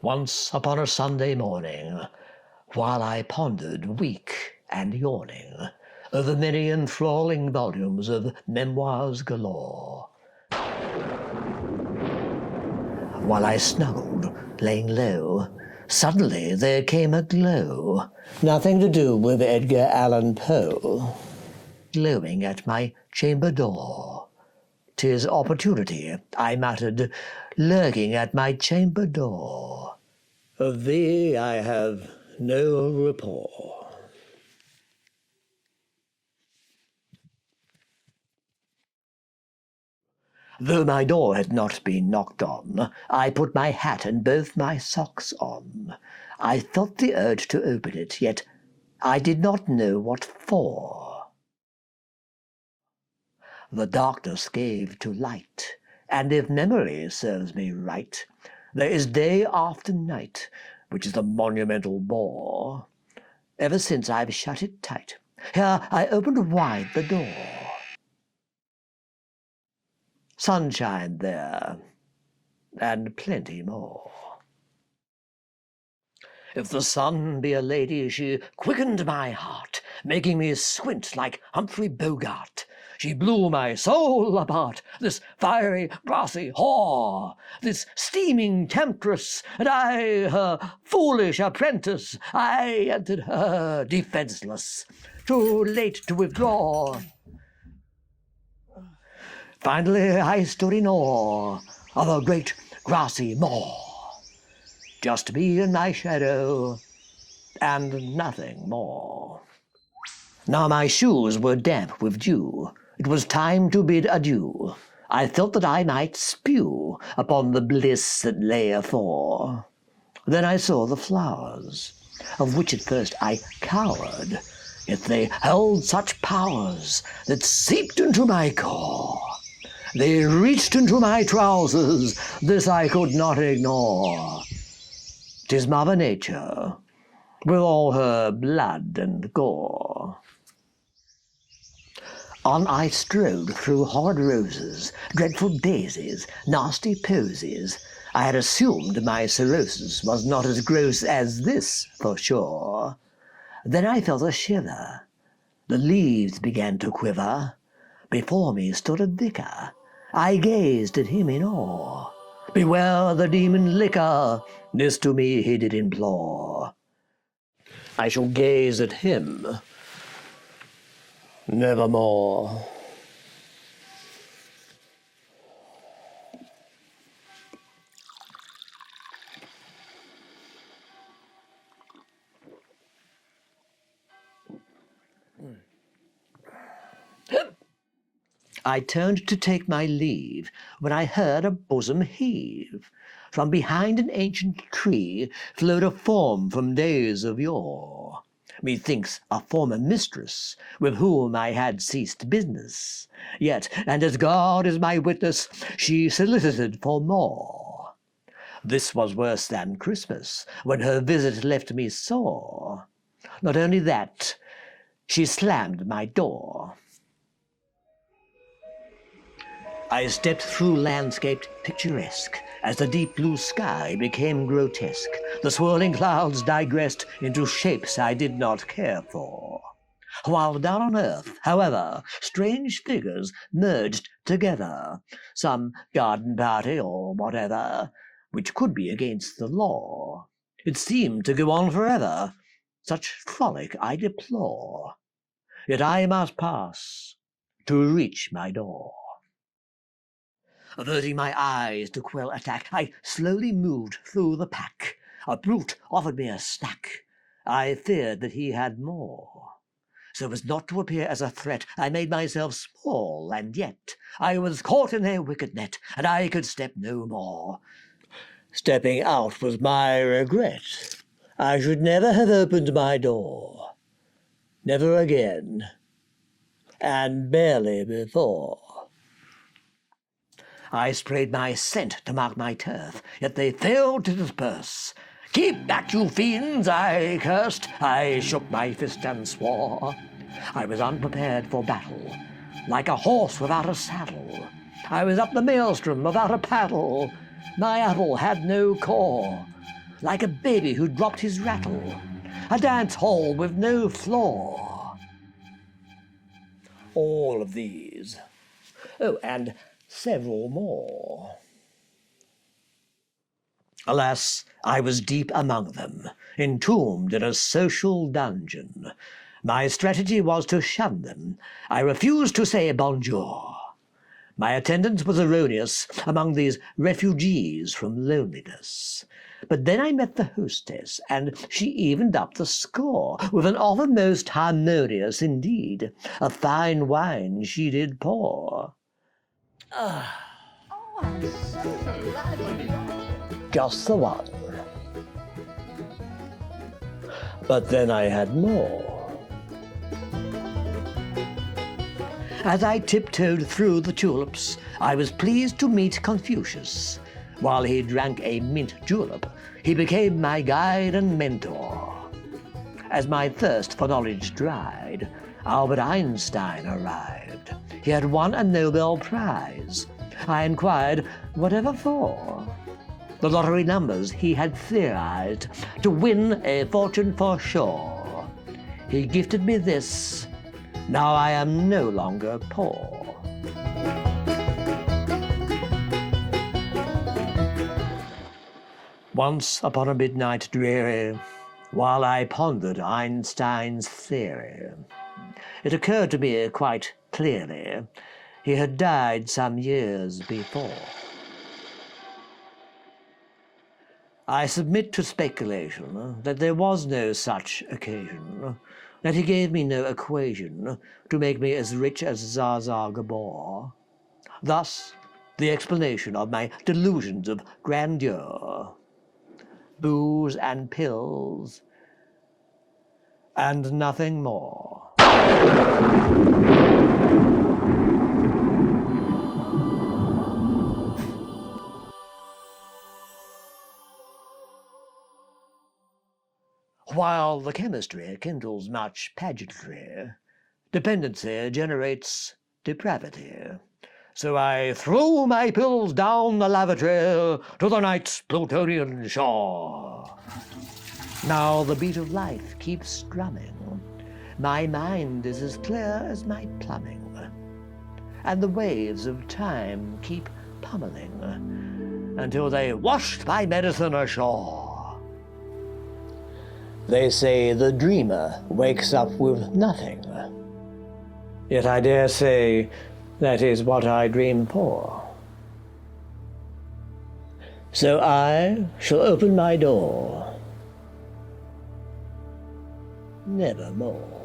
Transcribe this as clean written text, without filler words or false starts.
Once upon a Sunday morning, while I pondered, weak and yawning, over many enthralling volumes of memoirs galore, while I snuggled, laying low, suddenly there came a glow, nothing to do with Edgar Allan Poe, glowing at my chamber door. "'Tis opportunity," I muttered, lurking at my chamber door. "Of thee I have no rapport." Though my door had not been knocked on, I put my hat and both my socks on. I felt the urge to open it, yet I did not know what for. The darkness gave to light, and if memory serves me right, there is day after night, which is the monumental bore. Ever since I've shut it tight, here I opened wide the door. Sunshine there, and plenty more. If the sun be a lady, she quickened my heart, making me squint like Humphrey Bogart. She blew my soul apart, this fiery, brassy whore, this steaming temptress, and I, her foolish apprentice. I entered her defenseless, too late to withdraw. Finally I stood in awe of a great grassy moor. Just me and my shadow, and nothing more. Now my shoes were damp with dew. It was time to bid adieu. I felt that I might spew upon the bliss that lay afore. Then I saw the flowers, of which at first I cowered, yet they held such powers that seeped into my core. They reached into my trousers, this I could not ignore. 'Tis Mother Nature, with all her blood and gore. On I strode through horrid roses, dreadful daisies, nasty posies. I had assumed my cirrhosis was not as gross as this, for sure. Then I felt a shiver. The leaves began to quiver. Before me stood a vicar. I gazed at him in awe. "Beware the demon liquor," this to me he did implore. I shall gaze at him nevermore. I turned to take my leave, when I heard a bosom heave. From behind an ancient tree flowed a form from days of yore. Methinks a former mistress, with whom I had ceased business. Yet, and as God is my witness, she solicited for more. This was worse than Christmas, when her visit left me sore. Not only that, she slammed my door. I stepped through landscaped picturesque, as the deep blue sky became grotesque. The swirling clouds digressed into shapes I did not care for. While down on earth, however, strange figures merged together, some garden party or whatever, which could be against the law. It seemed to go on forever. Such frolic I deplore. Yet I must pass to reach my door. Averting my eyes to quell attack, I slowly moved through the pack. A brute offered me a snack. I feared that he had more. So as not to appear as a threat, I made myself small, and yet I was caught in their wicked net, and I could step no more. Stepping out was my regret. I should never have opened my door. Never again. And barely before. I sprayed my scent to mark my turf, yet they failed to disperse. "Keep back, you fiends," I cursed. I shook my fist and swore. I was unprepared for battle, like a horse without a saddle. I was up the maelstrom without a paddle. My apple had no core. like a baby who dropped his rattle, a dance hall with no floor. All of these. Oh, and several more. Alas, I was deep among them, entombed in a social dungeon. My strategy was to shun them. I refused to say bonjour. My attendance was erroneous among these refugees from loneliness. But then I met the hostess, and she evened up the score with an offer most harmonious indeed. A fine wine she did pour. Just the one. But then I had more. As I tiptoed through the tulips, I was pleased to meet Confucius. While he drank a mint julep, he became my guide and mentor. As my thirst for knowledge dried, Albert Einstein arrived. He had won a Nobel Prize. I inquired, whatever for? The lottery numbers he had theorized, to win a fortune for sure. He gifted me this. Now I am no longer poor. Once upon a midnight dreary, while I pondered Einstein's theory, it occurred to me quite clearly he had died some years before. I submit to speculation that there was no such occasion, that he gave me no equation to make me as rich as Zsa Zsa Gabor. Thus, the explanation of my delusions of grandeur. Booze and pills, and nothing more. While the chemistry kindles much pageantry, dependency generates depravity. So I threw my pills down the lavatory to the night's Plutonian shore. Now the beat of life keeps drumming. My mind is as clear as my plumbing. And the waves of time keep pummeling until they washed my medicine ashore. They say the dreamer wakes up with nothing. Yet I dare say that is what I dream for. So I shall open my door nevermore.